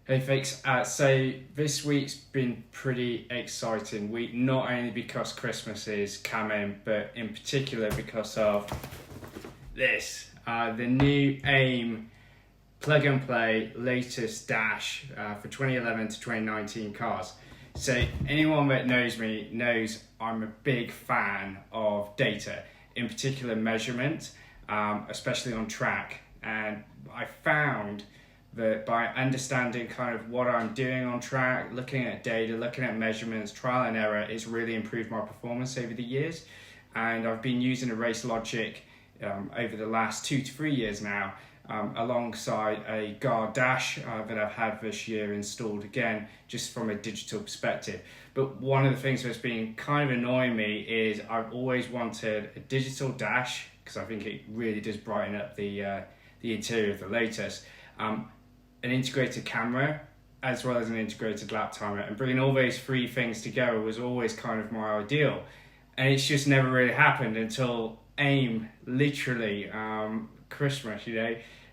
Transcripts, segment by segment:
Hey folks, so this week's been pretty exciting week, not only because Christmas is coming, but in particular because of this, the new AiM plug and play Lotus Dash for 2011 to 2019 cars. So anyone that knows me knows I'm a big fan of data, in particular measurement, especially on track. And I found that by understanding kind of what I'm doing on track, looking at data, looking at measurements, trial and error, it's really improved my performance over the years. And I've been using a race logic over the last 2 to 3 years now, alongside a guard dash that I've had this year installed again, just from a digital perspective. But one of the things that's been kind of annoying me is I've always wanted a digital dash, because I think it really does brighten up the interior of the Lotus. An integrated camera as well as an integrated lap timer, and bringing all those three things together was always kind of my ideal, and it's just never really happened until AiM literally Christmas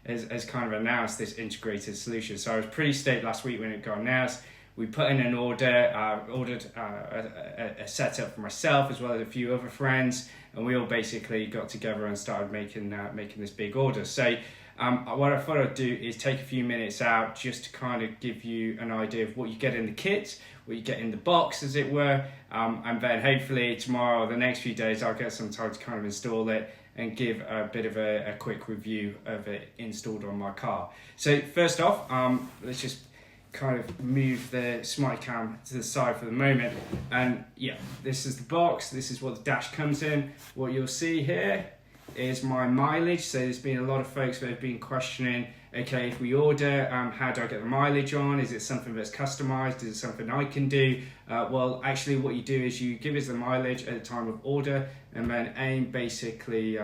has kind of announced this integrated solution. So I was pretty stoked last week when it got announced. We put in an ordered a setup for myself as well as a few other friends, and we all basically got together and started making this big order. So what I thought I'd do is take a few minutes out just to kind of give you an idea of what you get in the kit, what you get in the box, as it were, and then hopefully tomorrow or the next few days I'll get some time to kind of install it and give a bit of a quick review of it installed on my car. So first off, let's just kind of move the SmartyCam to the side for the moment, and yeah, this is the box, this is what the dash comes in. What you'll see here is my mileage. So there's been a lot of folks that have been questioning, okay, if we order, how do I get the mileage on? Is it something that's customized? Is it something I can do? Well, actually what you do is you give us the mileage at the time of order, and then AiM basically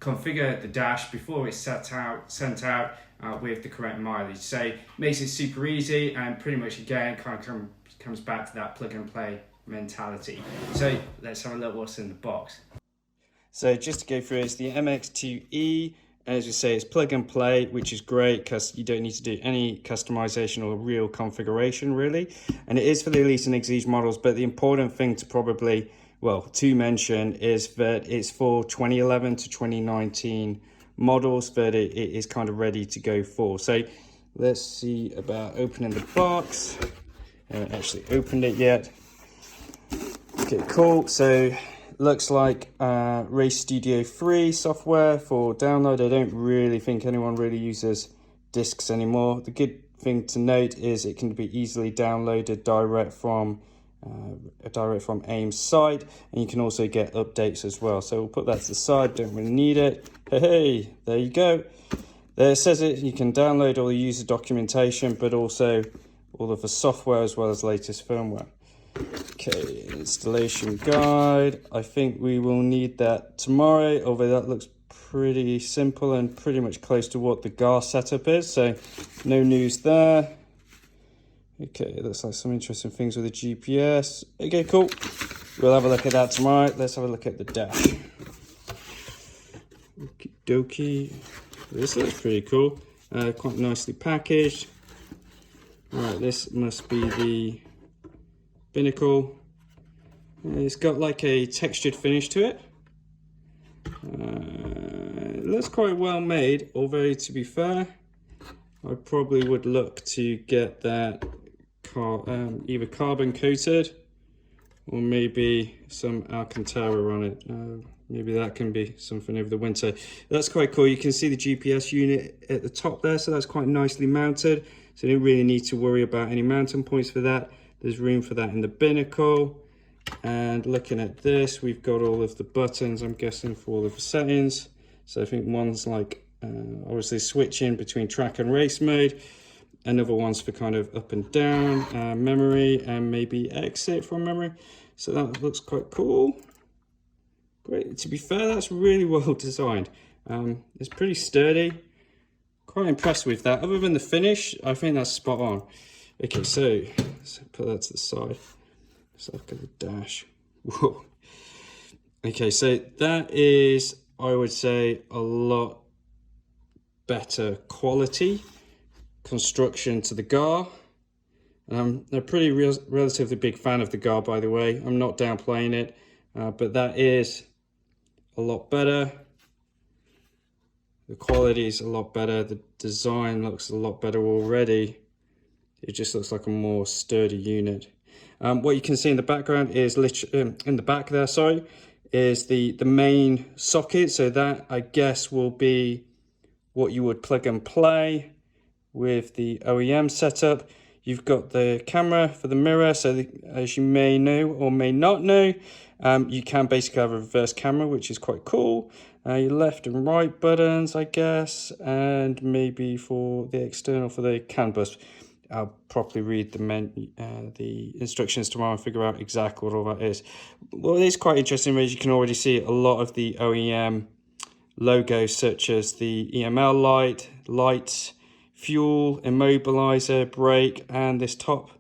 configure the dash before it's sent out with the correct mileage. So makes it super easy, and pretty much again kind of comes back to that plug and play mentality. So let's have a look what's in the box. So just to go through, it's the MX2E, as you say, it's plug and play, which is great because you don't need to do any customization or real configuration really. And it is for the Lotus Exige models, but the important thing to mention is that it's for 2011 to 2019 models that it is kind of ready to go for. So let's see about opening the box. I haven't actually opened it yet. Okay, cool. So looks like Race Studio 3 software for download. I don't really think anyone really uses discs anymore. The good thing to note is it can be easily downloaded direct from AiM's site, and you can also get updates as well. So we'll put that to the side, don't really need it. Hey, there you go. There it says it, you can download all the user documentation, but also all of the software as well as latest firmware. Okay, installation guide. I think we will need that tomorrow, although that looks pretty simple and pretty much close to what the GAR setup is, so no news there. Okay, it looks like some interesting things with the GPS. Okay, cool. We'll have a look at that tomorrow. Let's have a look at the dash. Okie dokie. This looks pretty cool. Quite nicely packaged. Right, this must be the binnacle. It's got like a textured finish to it. It looks quite well made, although to be fair, I probably would look to get that either carbon coated or maybe some Alcantara on it. Maybe that can be something over the winter. That's quite cool. You can see the GPS unit at the top there, so that's quite nicely mounted. So you don't really need to worry about any mounting points for that. There's room for that in the binnacle. And looking at this, we've got all of the buttons, I'm guessing, for all of the settings. So I think one's like obviously switching between track and race mode. Another one's for kind of up and down, memory, and maybe exit from memory. So that looks quite cool. Great. To be fair, that's really well designed. It's pretty sturdy. Quite impressed with that. Other than the finish, I think that's spot on. Okay, so let's put that to the side. Let's look at the dash. Whoa. Okay, so that is, I would say, a lot better quality construction to the GAR. I'm a pretty relatively big fan of the GAR, by the way. I'm not downplaying it, but that is a lot better. The quality is a lot better. The design looks a lot better already. It just looks like a more sturdy unit. What you can see in the background is in the back there, sorry, is the main socket. So that, I guess, will be what you would plug and play with the OEM setup. You've got the camera for the mirror, so as you may know or may not know, you can basically have a reverse camera, which is quite cool. Your left and right buttons, I guess, and maybe for the external for the CAN bus. I'll properly read the instructions tomorrow and figure out exactly what all that is. What is quite interesting is you can already see a lot of the OEM logos, such as the EML lights, fuel, immobilizer, brake, and this top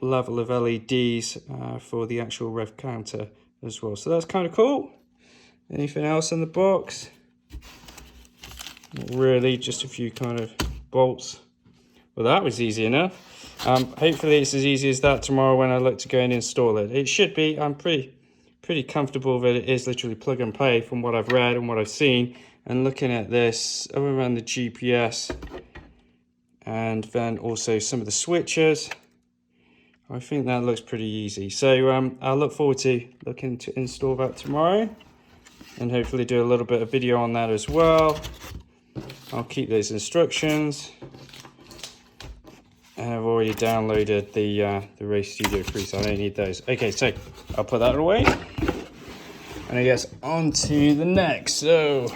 level of LEDs for the actual rev counter as well. So that's kind of cool. Anything else in the box? Not really, just a few kind of bolts. Well, that was easy enough. Hopefully it's as easy as that tomorrow when I look to go and install it. It should be. I'm pretty comfortable that it is literally plug and play from what I've read and what I've seen. And looking at this, around the GPS, and then also some of the switches, I think that looks pretty easy. So I look forward to looking to install that tomorrow, and hopefully do a little bit of video on that as well. I'll keep those instructions. And I've already downloaded the Race Studio 3, so I don't need those. Okay, so I'll put that away. And I guess on to the next. So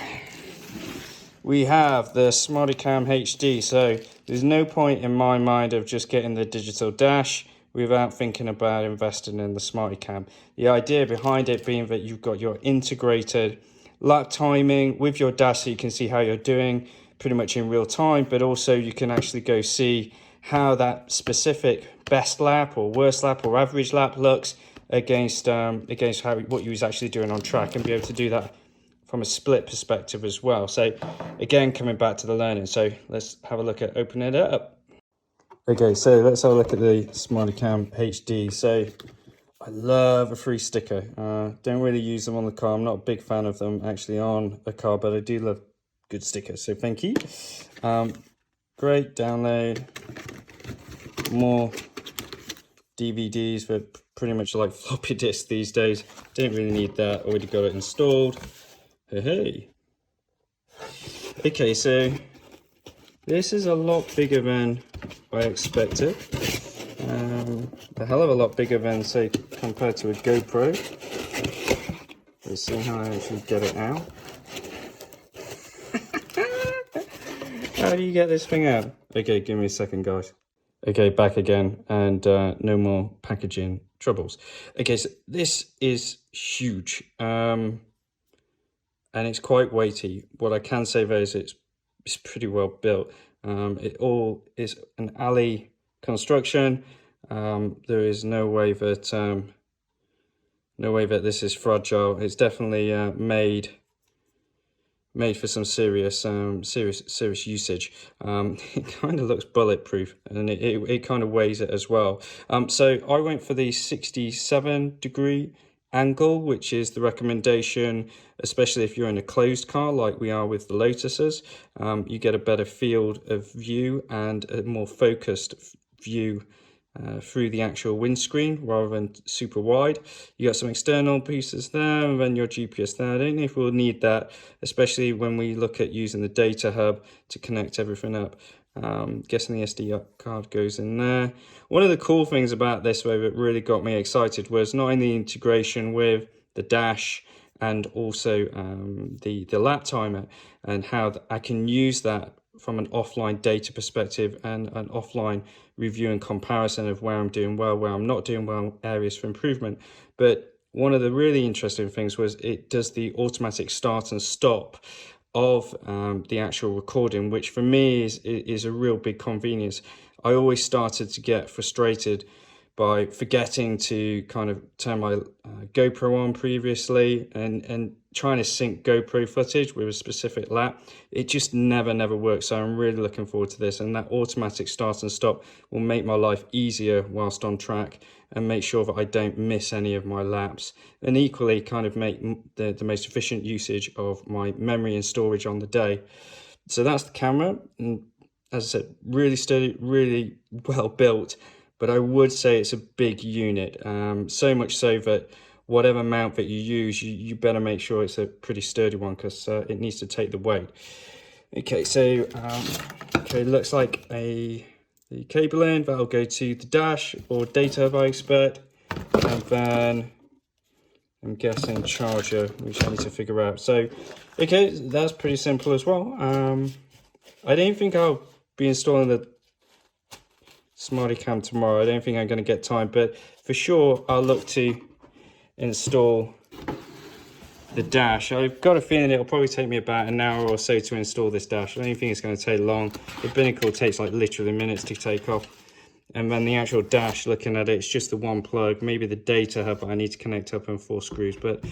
we have the SmartyCam HD. So there's no point in my mind of just getting the digital dash without thinking about investing in the SmartyCam. The idea behind it being that you've got your integrated lap timing with your dash, so you can see how you're doing pretty much in real time, but also you can actually go see how that specific best lap or worst lap or average lap looks against what you was actually doing on track, and be able to do that from a split perspective as well. So again, coming back to the learning. So let's have a look at opening it up. Okay, so let's have a look at the SmartyCam HD. So I love a free sticker. Don't really use them on the car. I'm not a big fan of them actually on a car, but I do love good stickers. So thank you. Great download. More DVDs, but pretty much like floppy disks these days. Don't really need that. Already got it installed. Hey. Okay, so this is a lot bigger than I expected. A hell of a lot bigger than, say, compared to a GoPro. Let's see how I actually get it out. How do you get this thing out? Okay, give me a second, guys. Okay, back again, and no more packaging troubles. Okay, so this is huge, and it's quite weighty. What I can say though is it's pretty well built. It all is an alley construction. There is no way that this is fragile. It's definitely made for some serious usage. It kind of looks bulletproof, and it kind of weighs it as well. So I went for the 67-degree angle, which is the recommendation, especially if you're in a closed car like we are with the Lotuses. You get a better field of view and a more focused view through the actual windscreen rather than super wide. You got some external pieces there, and then your GPS there. I don't know if we'll need that, especially when we look at using the data hub to connect everything up. Guessing the SD card goes in there. One of the cool things about this though that really got me excited was not only the integration with the dash and also the lap timer, and how I can use that from an offline data perspective and an offline review and comparison of where I'm doing well, where I'm not doing well, areas for improvement. But one of the really interesting things was it does the automatic start and stop of the actual recording, which for me is a real big convenience. I always started to get frustrated by forgetting to kind of turn my GoPro on previously, and trying to sync GoPro footage with a specific lap, it just never works. So I'm really looking forward to this, and that automatic start and stop will make my life easier whilst on track and make sure that I don't miss any of my laps, and equally kind of make the most efficient usage of my memory and storage on the day. So that's the camera, and as I said, really sturdy, really well built, but I would say it's a big unit, so much so that whatever mount that you use, you better make sure it's a pretty sturdy one, because it needs to take the weight. Okay, so okay, looks like the cable end that'll go to the dash or data hub, I expect, and then I'm guessing charger, which I need to figure out. So okay, that's pretty simple as well. I don't think I'll be installing the SmartyCam tomorrow. I don't think I'm going to get time, but for sure I'll look to install the dash. I've got a feeling it'll probably take me about an hour or so to install this dash. I don't think it's going to take long. The binnacle takes like literally minutes to take off, and then the actual dash, looking at it, it's just the one plug, maybe the data hub I need to connect up and 4 screws, but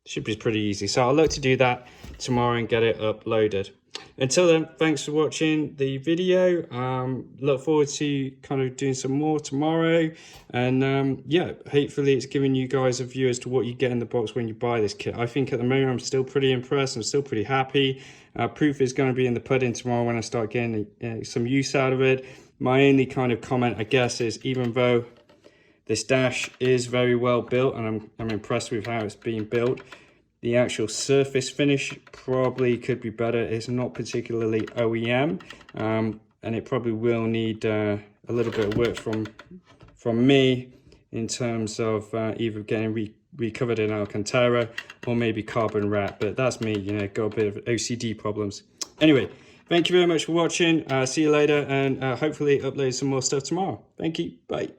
should be pretty easy. So I'll look to do that tomorrow and get it uploaded. Until then, thanks for watching the video. Look forward to kind of doing some more tomorrow, and yeah, hopefully it's giving you guys a view as to what you get in the box when you buy this kit. I think at the moment I'm still pretty impressed. I'm still pretty happy. Proof is going to be in the pudding tomorrow when I start getting some use out of it. My only kind of comment, I guess, is even though this dash is very well built and I'm impressed with how it's being built, the actual surface finish probably could be better. It's not particularly OEM, and it probably will need a little bit of work from me in terms of either getting recovered in Alcantara or maybe carbon wrap. But that's me, you know, got a bit of OCD problems. Anyway, thank you very much for watching. See you later, and hopefully upload some more stuff tomorrow. Thank you. Bye.